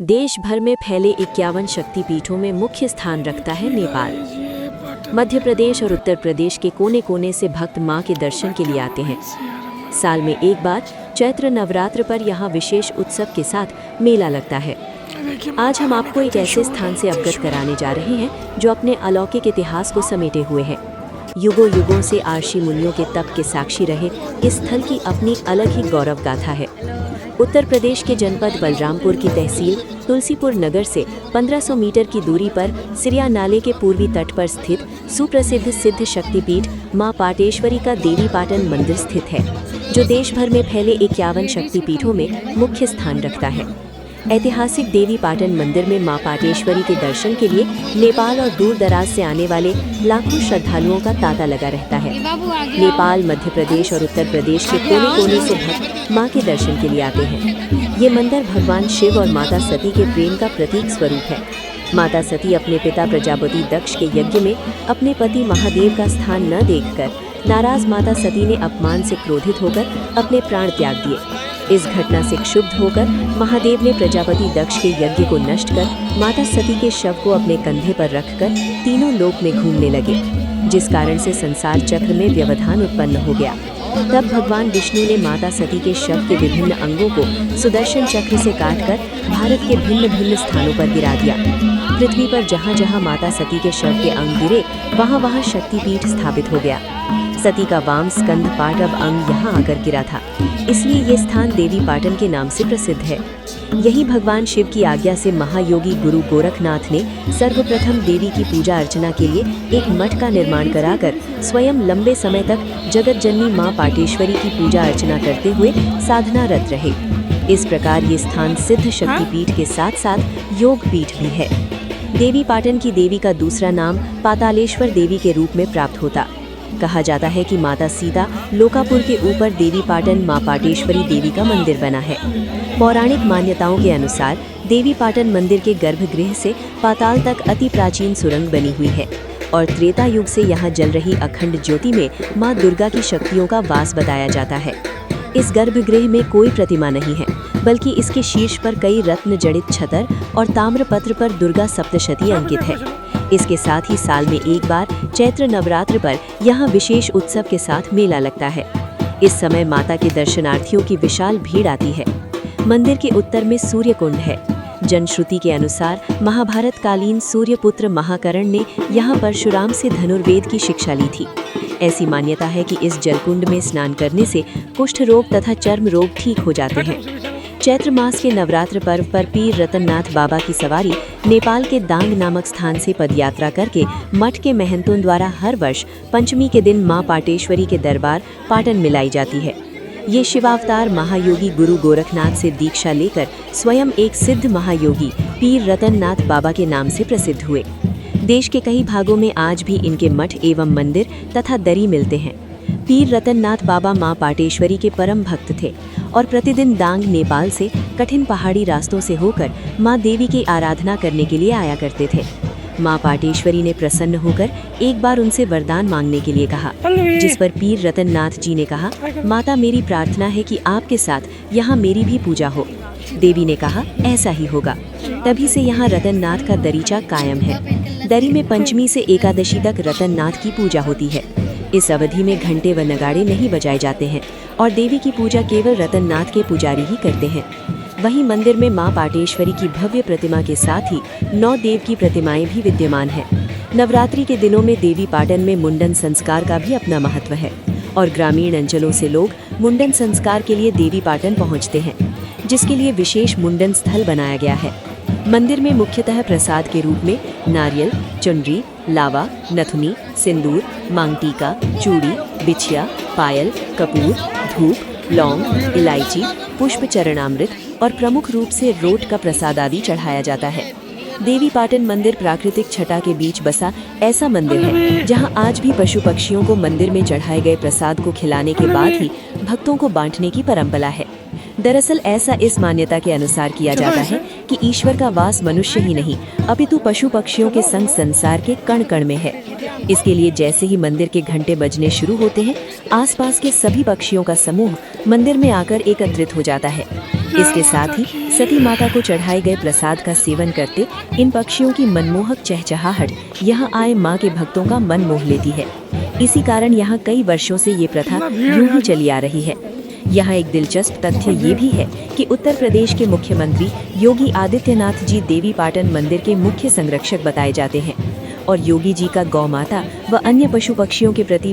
देश भर में फैले 51 शक्तिपीठों में मुख्य स्थान रखता है नेपाल। मध्य प्रदेश और उत्तर प्रदेश के कोने कोने से भक्त मां के दर्शन के लिए आते हैं। साल में एक बार चैत्र नवरात्र पर यहाँ विशेष उत्सव के साथ मेला लगता है। आज हम आपको एक ऐसे स्थान से अवगत कराने जा रहे हैं जो अपने अलौकिक इतिहास को समेटे हुए है। युगों युगों से आर्षि मुनियों के तप के साक्षी रहे इस स्थल की अपनी अलग ही गौरव गाथा है। उत्तर प्रदेश के जनपद बलरामपुर की तहसील तुलसीपुर नगर से 1500 मीटर की दूरी पर सिरिया नाले के पूर्वी तट पर स्थित सुप्रसिद्ध सिद्ध शक्तिपीठ मां पाटेश्वरी का देवी पाटन मंदिर स्थित है, जो देश भर में फैले 51 शक्तिपीठों में मुख्य स्थान रखता है। ऐतिहासिक देवी पाटन मंदिर में मां पाटेश्वरी के दर्शन के लिए नेपाल और दूर दराज से आने वाले लाखों श्रद्धालुओं का तांता लगा रहता है। नेपाल, मध्य प्रदेश और उत्तर प्रदेश के कोने कोने से भक्त मां के दर्शन के लिए आते हैं। ये मंदिर भगवान शिव और माता सती के प्रेम का प्रतीक स्वरूप है। माता सती अपने पिता प्रजापति दक्ष के यज्ञ में अपने पति महादेव का स्थान न देखकर नाराज माता सती ने अपमान से क्रोधित होकर अपने प्राण त्याग दिए। इस घटना से क्षुब्ध होकर महादेव ने प्रजापति दक्ष के यज्ञ को नष्ट कर माता सती के शव को अपने कंधे पर रखकर तीनों लोक में घूमने लगे, जिस कारण से संसार चक्र में व्यवधान उत्पन्न हो गया। तब भगवान विष्णु ने माता सती के शव के विभिन्न अंगों को सुदर्शन चक्र से काटकर भारत के भिन्न भिन्न स्थानों पर गिरा दिया। पृथ्वी पर जहाँ जहाँ माता सती के शव के अंग गिरे वहाँ वहाँ शक्तिपीठ स्थापित हो गया। सती का वाम स्कंद पाटव अंग यहाँ आकर गिरा था, इसलिए ये स्थान देवी पाटन के नाम से प्रसिद्ध है। यही भगवान शिव की आज्ञा से महायोगी गुरु गोरखनाथ ने सर्वप्रथम देवी की पूजा अर्चना के लिए एक मठ का निर्माण कराकर स्वयं लंबे समय तक जगत जननी मां पाटेश्वरी की पूजा अर्चना करते हुए साधनारत रहे। इस प्रकार ये स्थान सिद्ध शक्तिपीठ के साथ साथ योग पीठ भी है। देवी पाटन की देवी का दूसरा नाम पातालेश्वर देवी के रूप में प्राप्त होता। कहा जाता है कि माता सीता लोकापुर के ऊपर देवी पाटन मां पाटेश्वरी देवी का मंदिर बना है। पौराणिक मान्यताओं के अनुसार देवी पाटन मंदिर के गर्भगृह से पाताल तक अति प्राचीन सुरंग बनी हुई है और त्रेता युग से यहाँ जल रही अखंड ज्योति में मां दुर्गा की शक्तियों का वास बताया जाता है। इस गर्भगृह में कोई प्रतिमा नहीं है, बल्कि इसके शीर्ष पर कई रत्न जड़ित छतर और ताम्रपत्र पर दुर्गा सप्तशती अंकित है। इसके साथ ही साल में एक बार चैत्र नवरात्र पर यहाँ विशेष उत्सव के साथ मेला लगता है। इस समय माता के दर्शनार्थियों की विशाल भीड़ आती है। मंदिर के उत्तर में सूर्य कुंड है। जनश्रुति के अनुसार महाभारत कालीन सूर्यपुत्र महाकर्ण ने यहाँ परशुराम से धनुर्वेद की शिक्षा ली थी। ऐसी मान्यता है कि इस जलकुंड में स्नान करने से कुष्ठ रोग तथा चर्म रोग ठीक हो जाते हैं। चैत्र मास के नवरात्र पर्व पर पीर रतननाथ बाबा की सवारी नेपाल के दांग नामक स्थान से पदयात्रा करके मठ के महंतों द्वारा हर वर्ष पंचमी के दिन मां पाटेश्वरी के दरबार पाटन में लाई जाती है। ये शिवावतार महायोगी गुरु गोरखनाथ से दीक्षा लेकर स्वयं एक सिद्ध महायोगी पीर रतननाथ बाबा के नाम से प्रसिद्ध हुए। देश के कई भागों में आज भी इनके मठ एवं मंदिर तथा दरी मिलते हैं। पीर रतननाथ बाबा मां पाटेश्वरी के परम भक्त थे और प्रतिदिन दांग नेपाल से कठिन पहाड़ी रास्तों से होकर मां देवी की आराधना करने के लिए आया करते थे। मां पाटेश्वरी ने प्रसन्न होकर एक बार उनसे वरदान मांगने के लिए कहा, जिस पर पीर रतननाथ जी ने कहा, माता मेरी प्रार्थना है कि आपके साथ यहाँ मेरी भी पूजा हो। देवी ने कहा, ऐसा ही होगा। तभी से यहाँ रतननाथ का दरीचा कायम है। दरी में पंचमी से एकादशी तक रतननाथ की पूजा होती है। इस अवधि में घंटे व नगाड़े नहीं बजाए जाते हैं और देवी की पूजा केवल रतननाथ के पुजारी ही करते हैं। वहीं मंदिर में मां पाटेश्वरी की भव्य प्रतिमा के साथ ही 9 देव की प्रतिमाएं भी विद्यमान हैं। नवरात्रि के दिनों में देवी पाटन में मुंडन संस्कार का भी अपना महत्व है और ग्रामीण अंचलों से लोग मुंडन संस्कार के लिए देवी पाटन पहुंचते हैं, जिसके लिए विशेष मुंडन स्थल बनाया गया है। मंदिर में मुख्यतः प्रसाद के रूप में नारियल, चुनरी, लावा, नथुनी, सिंदूर, मांग टीका, चूड़ी, बिछिया, पायल, कपूर, धूप, लौंग, इलायची, पुष्प चरणामृत और प्रमुख रूप से रोट का प्रसाद आदि चढ़ाया जाता है। देवी पाटन मंदिर प्राकृतिक छटा के बीच बसा ऐसा मंदिर है जहां आज भी पशु पक्षियों को मंदिर में चढ़ाए गए प्रसाद को खिलाने के बाद ही भक्तों को बांटने की परंपरा है। दरअसल ऐसा इस मान्यता के अनुसार किया जाता है कि ईश्वर का वास मनुष्य ही नहीं अपितु पशु पक्षियों के संग संसार के कण कण में है। इसके लिए जैसे ही मंदिर के घंटे बजने शुरू होते हैं, आसपास के सभी पक्षियों का समूह मंदिर में आकर एकत्रित हो जाता है। इसके साथ ही सती माता को चढ़ाए गए प्रसाद का सेवन करते इन पक्षियों की मनमोहक चहचहाहट यहाँ आए मां के भक्तों का मन मोह लेती है। इसी कारण यहाँ कई वर्षों से ये प्रथा यूं ही चली आ रही है। यहाँ एक दिलचस्प तथ्य ये भी है कि उत्तर प्रदेश के मुख्यमंत्री योगी आदित्यनाथ जी देवी पाटन मंदिर के मुख्य संरक्षक बताए जाते हैं और योगी जी का गौ माता व अन्य पशु पक्षियों के प्रति